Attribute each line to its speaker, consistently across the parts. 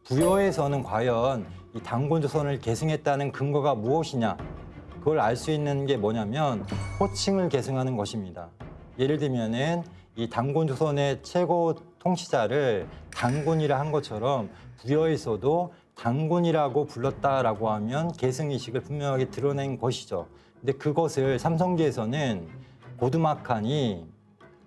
Speaker 1: 부여에서는 과연 이 당군조선을 계승했다는 근거가 무엇이냐? 그걸 알 수 있는 게 뭐냐면 호칭을 계승하는 것입니다. 예를 들면은 이 당군조선의 최고 통치자를 당군이라 한 것처럼 부여에서도 당군이라고 불렀다라고 하면 계승의식을 분명하게 드러낸 것이죠. 근데 그것을 삼성기에서는 고두막한이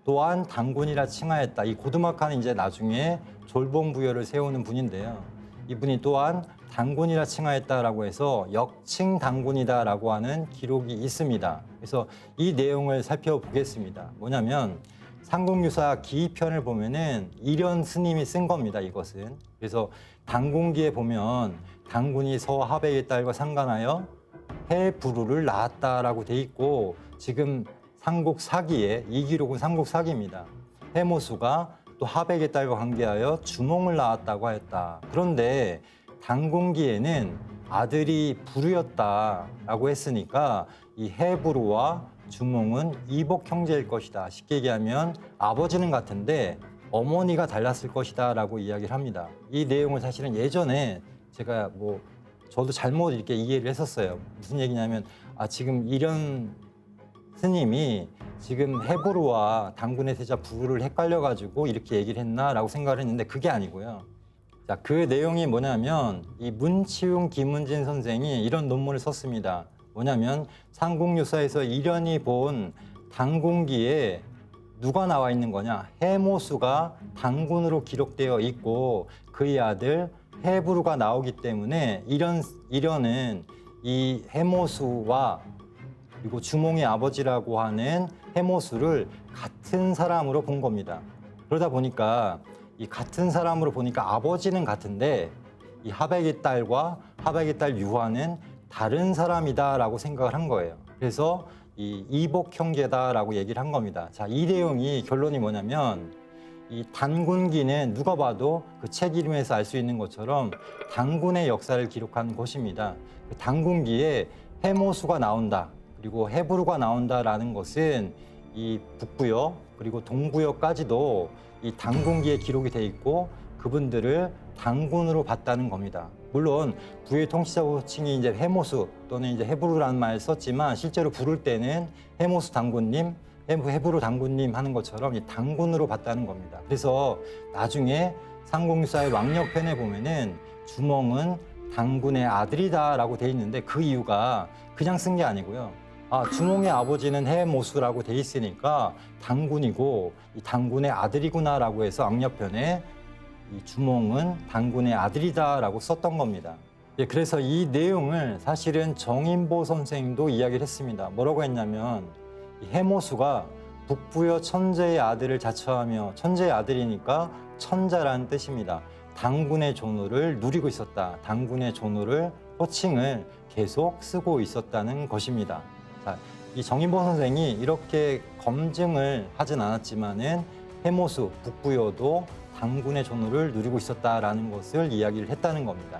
Speaker 1: 또한 당군이라 칭하였다. 이 고두막한은 이제 나중에 졸봉부여를 세우는 분인데요. 이분이 또한 당군이라 칭하였다라고 해서 역칭 당군이다라고 하는 기록이 있습니다. 그래서 이 내용을 살펴보겠습니다. 뭐냐면 삼국유사 기편을 보면은 일현 스님이 쓴 겁니다. 이것은. 그래서 당군기에 보면 당군이 서하백의 딸과 상관하여 해부루를 낳았다라고 돼 있고 지금 삼국사기에 이 기록은 삼국사기입니다. 해모수가 또 하백의 딸과 관계하여 주몽을 낳았다고 하였다. 그런데 당군기에는 아들이 부루였다라고 했으니까 이 해부루와 주몽은 이복 형제일 것이다. 쉽게 얘기하면 아버지는 같은데 어머니가 달랐을 것이다 라고 이야기를 합니다. 이 내용을 사실은 예전에 제가 저도 잘못 이렇게 이해를 했었어요. 무슨 얘기냐면 지금 일현 스님이 지금 해부루와 당군의 세자 부루를 헷갈려가지고 이렇게 얘기를 했나라고 생각을 했는데 그게 아니고요. 자, 그 내용이 뭐냐면 이 문치웅 김은진 선생이 이런 논문을 썼습니다. 뭐냐면 삼국유사에서 일현이 본 당군기에 누가 나와 있는 거냐? 해모수가 당군으로 기록되어 있고 그의 아들 해부루가 나오기 때문에 일현은 이 해모수와 그리고 주몽의 아버지라고 하는 해모수를 같은 사람으로 본 겁니다. 그러다 보니까 이 같은 사람으로 보니까 아버지는 같은데 이 하백의 딸과 하백의 딸 유화는 다른 사람이다라고 생각을 한 거예요. 그래서 이 이복 형제다라고 얘기를 한 겁니다. 자, 이 내용이 결론이 뭐냐면 이 단군기는 누가 봐도 그 책 이름에서 알 수 있는 것처럼 당군의 역사를 기록한 것입니다. 그 당군기에 해모수가 나온다. 그리고 해부루가 나온다라는 것은 이 북부여 그리고 동부여까지도 이 당군기에 기록이 돼 있고 그분들을 당군으로 봤다는 겁니다. 물론 부의 통치자 호칭이 이제 해모수 또는 이제 해부루라는 말을 썼지만 실제로 부를 때는 해모수 당군님, 해부루 당군님 하는 것처럼 이 당군으로 봤다는 겁니다. 그래서 나중에 삼국유사의 왕력편에 보면은 주몽은 당군의 아들이다라고 돼 있는데 그 이유가 그냥 쓴 게 아니고요. 주몽의 아버지는 해모수라고 돼 있으니까 당군이고 이 당군의 아들이구나라고 해서 악력편에 이 주몽은 당군의 아들이다라고 썼던 겁니다. 그래서 이 내용을 사실은 정인보 선생도 이야기를 했습니다. 뭐라고 했냐면 이 해모수가 북부여 천재의 아들을 자처하며 천재의 아들이니까 천자라는 뜻입니다. 당군의 존호를 누리고 있었다. 당군의 존호를 호칭을 계속 쓰고 있었다는 것입니다. 자, 이 정인보 선생이 이렇게 검증을 하진 않았지만은 해모수 북부여도 당군의 존호를 누리고 있었다라는 것을 이야기를 했다는 겁니다.